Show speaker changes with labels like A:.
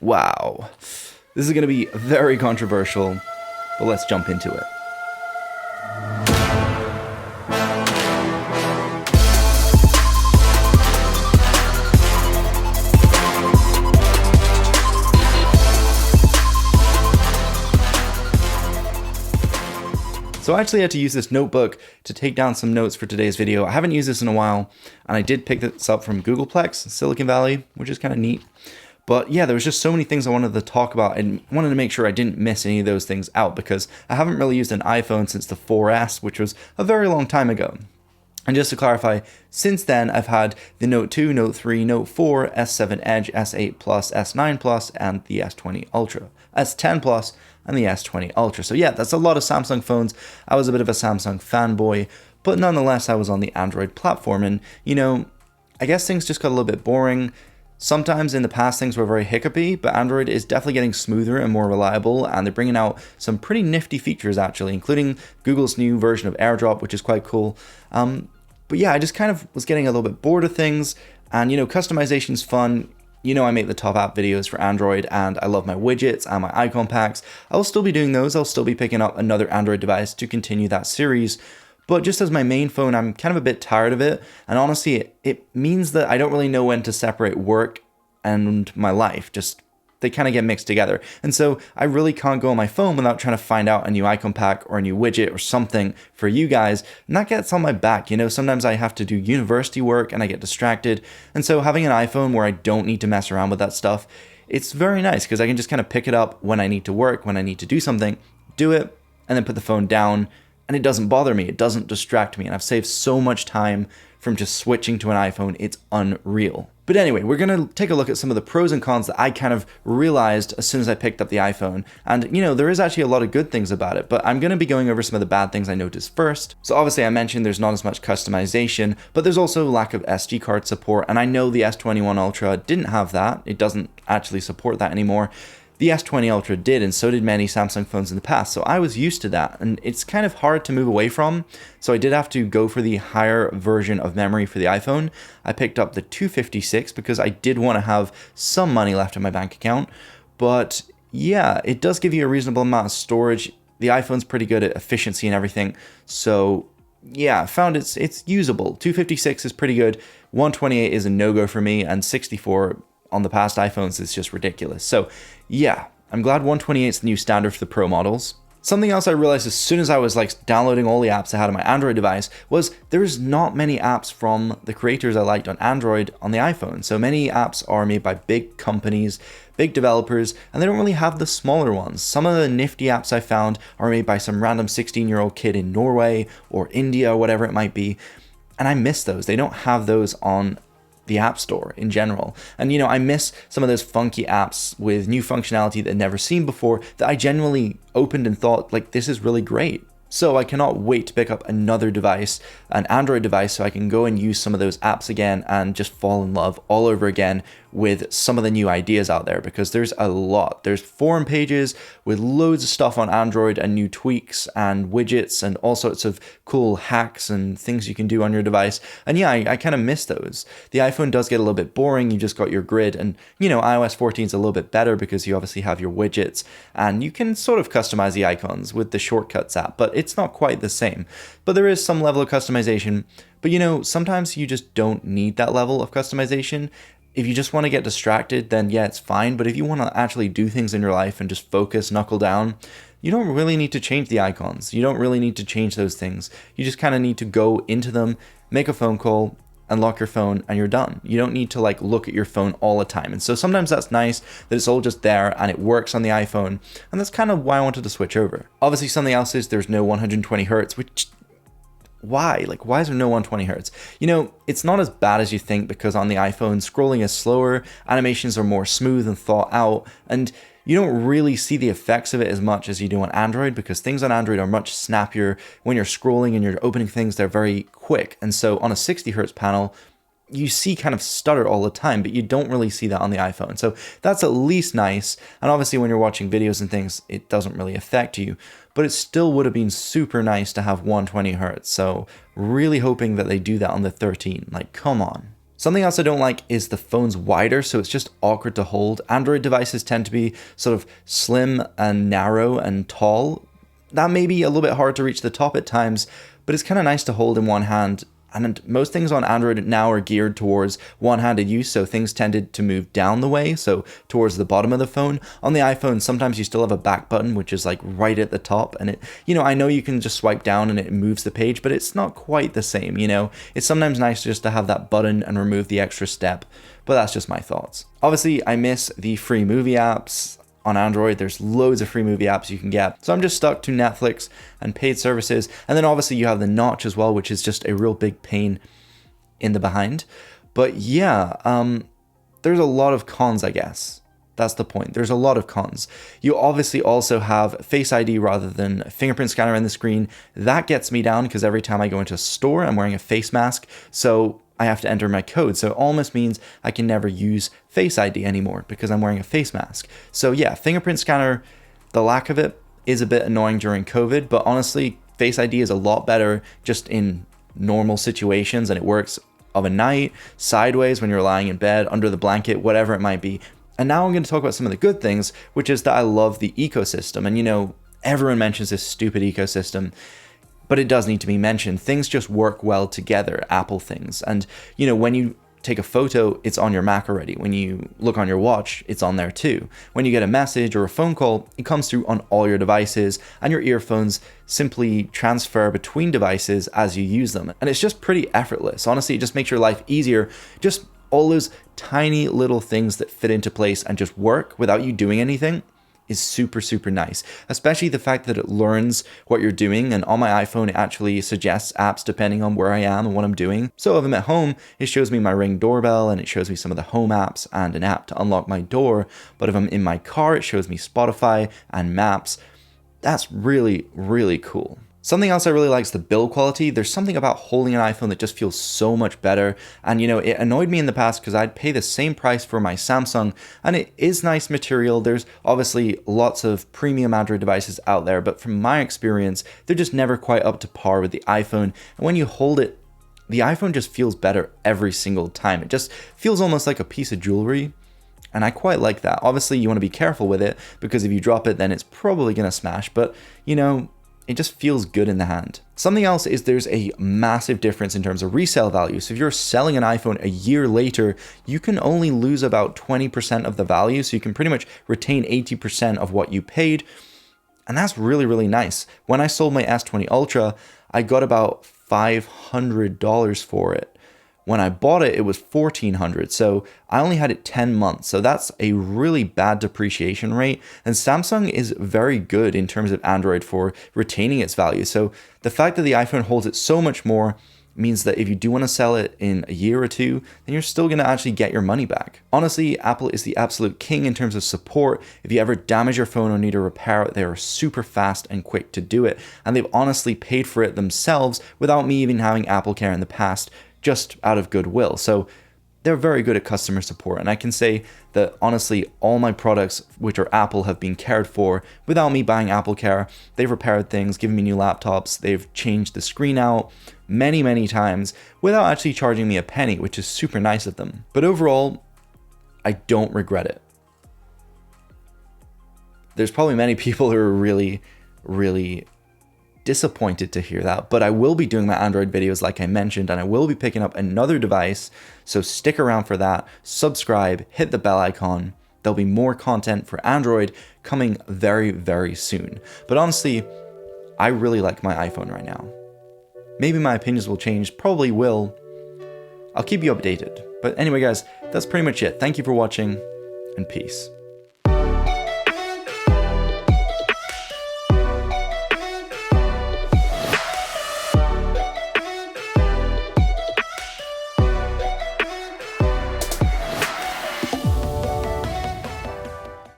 A: Wow. This is going to be very controversial, but let's jump into it. So I actually had to use this notebook to take down some notes for today's video. I haven't used this in a while, and I did pick this up from Googleplex, Silicon Valley, which is kind of neat. But yeah, there was just so many things I wanted to talk about and wanted to make sure I didn't miss any of those things out because I haven't really used an iPhone since the 4S, which was a very long time ago. And just to clarify, since then, I've had the Note 2, Note 3, Note 4, S7 Edge, S8 Plus, S9 Plus, and the S20 Ultra, S10 Plus, and the S20 Ultra. So yeah, that's a lot of Samsung phones. I was a bit of a Samsung fanboy, but nonetheless, I was on the Android platform. And, you know, I guess things just got a little bit boring. Sometimes in the past, things were very hiccupy, but Android is definitely getting smoother and more reliable, and they're bringing out some pretty nifty features, actually, including Google's new version of AirDrop, which is quite cool. But yeah, I just kind of was getting a little bit bored of things, and, you know, customization's fun. You know, I make the top app videos for Android, and I love my widgets and my icon packs. I'll still be doing those. I'll still be picking up another Android device to continue that series. But just as my main phone, I'm kind of a bit tired of it. And honestly, it means that I don't really know when to separate work and my life. They kind of get mixed together. And so I really can't go on my phone without trying to find out a new icon pack or a new widget or something for you guys. And that gets on my back. You know, sometimes I have to do university work and I get distracted. And so having an iPhone where I don't need to mess around with that stuff, it's very nice because I can just kind of pick it up when I need to work, when I need to do something, do it, and then put the phone down. And it doesn't bother me. It doesn't distract me. And I've saved so much time from just switching to an iPhone. It's unreal. But anyway, we're going to take a look at some of the pros and cons that I kind of realized as soon as I picked up the iPhone. And, you know, there is actually a lot of good things about it, but I'm going to be going over some of the bad things I noticed first. So obviously I mentioned there's not as much customization, but there's also lack of SD card support. And I know the S21 Ultra didn't have that. It doesn't actually support that anymore. The S20 Ultra did, and so did many Samsung phones in the past, so I was used to that, and it's kind of hard to move away from, so I did have to go for the higher version of memory for the iPhone. I picked up the 256 because I did want to have some money left in my bank account, but yeah, it does give you a reasonable amount of storage. The iPhone's pretty good at efficiency and everything, so yeah, I found it's usable. 256 is pretty good, 128 is a no-go for me, and 64 on the past iPhones is just ridiculous. So yeah, I'm glad 128 is the new standard for the Pro models. Something else I realized as soon as I was downloading all the apps I had on my Android device was there's not many apps from the creators I liked on Android on the iPhone. So many apps are made by big companies, big developers, and they don't really have the smaller ones. Some of the nifty apps I found are made by some random 16-year-old kid in Norway or India or whatever it might be. And I miss those. They don't have those on the App Store in general. And, you know, I miss some of those funky apps with new functionality that I'd never seen before that I genuinely opened and thought, like, this is really great. So I cannot wait to pick up another device, an Android device, so I can go and use some of those apps again and just fall in love all over again with some of the new ideas out there, because there's a lot. There's forum pages with loads of stuff on Android and new tweaks and widgets and all sorts of cool hacks and things you can do on your device. And yeah, I kind of miss those. The iPhone does get a little bit boring. You just got your grid, and, you know, iOS 14 is a little bit better because you obviously have your widgets and you can sort of customize the icons with the Shortcuts app, but it's not quite the same. But there is some level of customization. But, you know, sometimes you just don't need that level of customization. If you just want to get distracted, then yeah, it's fine. But if you want to actually do things in your life and just focus, knuckle down, you don't really need to change the icons. You don't really need to change those things. You just kind of need to go into them, make a phone call, unlock your phone, and you're done. You don't need to look at your phone all the time. And so sometimes that's nice that it's all just there and it works on the iPhone. And that's kind of why I wanted to switch over. Obviously, something else is there's no 120 hertz, which why? Why is there no 120 hertz? You know, it's not as bad as you think because on the iPhone, scrolling is slower, animations are more smooth and thought out, and you don't really see the effects of it as much as you do on Android because things on Android are much snappier. When you're scrolling and you're opening things, they're very quick. And so on a 60 hertz panel, you see kind of stutter all the time, but you don't really see that on the iPhone. So that's at least nice. And obviously when you're watching videos and things, it doesn't really affect you, but it still would have been super nice to have 120 hertz. So really hoping that they do that on the 13, come on. Something else I don't like is the phone's wider, so it's just awkward to hold. Android devices tend to be sort of slim and narrow and tall. That may be a little bit hard to reach the top at times, but it's kind of nice to hold in one hand. And most things on Android now are geared towards one-handed use, so things tended to move down the way, so towards the bottom of the phone. On the iPhone, sometimes you still have a back button, which is like right at the top, and it, I know you can just swipe down and it moves the page, but it's not quite the same, It's sometimes nice just to have that button and remove the extra step, but that's just my thoughts. Obviously, I miss the free movie apps. On Android, there's loads of free movie apps you can get. So I'm just stuck to Netflix and paid services. And then obviously you have the notch as well, which is just a real big pain in the behind. But yeah, there's a lot of cons, I guess. That's the point. There's a lot of cons. You obviously also have Face ID rather than fingerprint scanner in the screen. That gets me down because every time I go into a store, I'm wearing a face mask. So I have to enter my code. So it almost means I can never use Face ID anymore because I'm wearing a face mask. So yeah, fingerprint scanner, the lack of it is a bit annoying during COVID, but honestly, Face ID is a lot better just in normal situations, and it works of a night, sideways when you're lying in bed, under the blanket, whatever it might be. And now I'm going to talk about some of the good things, which is that I love the ecosystem. And everyone mentions this stupid ecosystem, but it does need to be mentioned. Things just work well together, Apple things. And, when you take a photo, it's on your Mac already. When you look on your watch, it's on there too. When you get a message or a phone call, it comes through on all your devices, and your earphones simply transfer between devices as you use them. And it's just pretty effortless. Honestly, it just makes your life easier. Just all those tiny little things that fit into place and just work without you doing anything is super, super nice, especially the fact that it learns what you're doing. And on my iPhone, it actually suggests apps depending on where I am and what I'm doing. So if I'm at home, it shows me my Ring doorbell and it shows me some of the home apps and an app to unlock my door. But if I'm in my car, it shows me Spotify and maps. That's really, really cool. Something else I really like is the build quality. There's something about holding an iPhone that just feels so much better. And it annoyed me in the past because I'd pay the same price for my Samsung, and it is nice material. There's obviously lots of premium Android devices out there, but from my experience, they're just never quite up to par with the iPhone. And when you hold it, the iPhone just feels better every single time. It just feels almost like a piece of jewelry. And I quite like that. Obviously, you want to be careful with it because if you drop it, then it's probably going to smash. But, it just feels good in the hand. Something else is there's a massive difference in terms of resale value. So if you're selling an iPhone a year later, you can only lose about 20% of the value. So you can pretty much retain 80% of what you paid. And that's really, really nice. When I sold my S20 Ultra, I got about $500 for it. When I bought it, it was $1,400. So I only had it 10 months. So that's a really bad depreciation rate. And Samsung is very good in terms of Android for retaining its value. So the fact that the iPhone holds it so much more means that if you do want to sell it in a year or two, then you're still going to actually get your money back. Honestly, Apple is the absolute king in terms of support. If you ever damage your phone or need to repair it, they are super fast and quick to do it. And they've honestly paid for it themselves without me even having Apple Care in the past, just out of goodwill. So they're very good at customer support. And I can say that honestly, all my products, which are Apple, have been cared for without me buying Apple Care. They've repaired things, given me new laptops. They've changed the screen out many, many times without actually charging me a penny, which is super nice of them. But overall, I don't regret it. There's probably many people who are really, really disappointed to hear that, but I will be doing my Android videos like I mentioned, and I will be picking up another device, so stick around for that. Subscribe, hit the bell icon. There'll be more content for Android coming very, very soon. But honestly, I really like my iPhone right now. Maybe my opinions will change, probably will. I'll keep you updated. But anyway guys, that's pretty much it. Thank you for watching, and peace.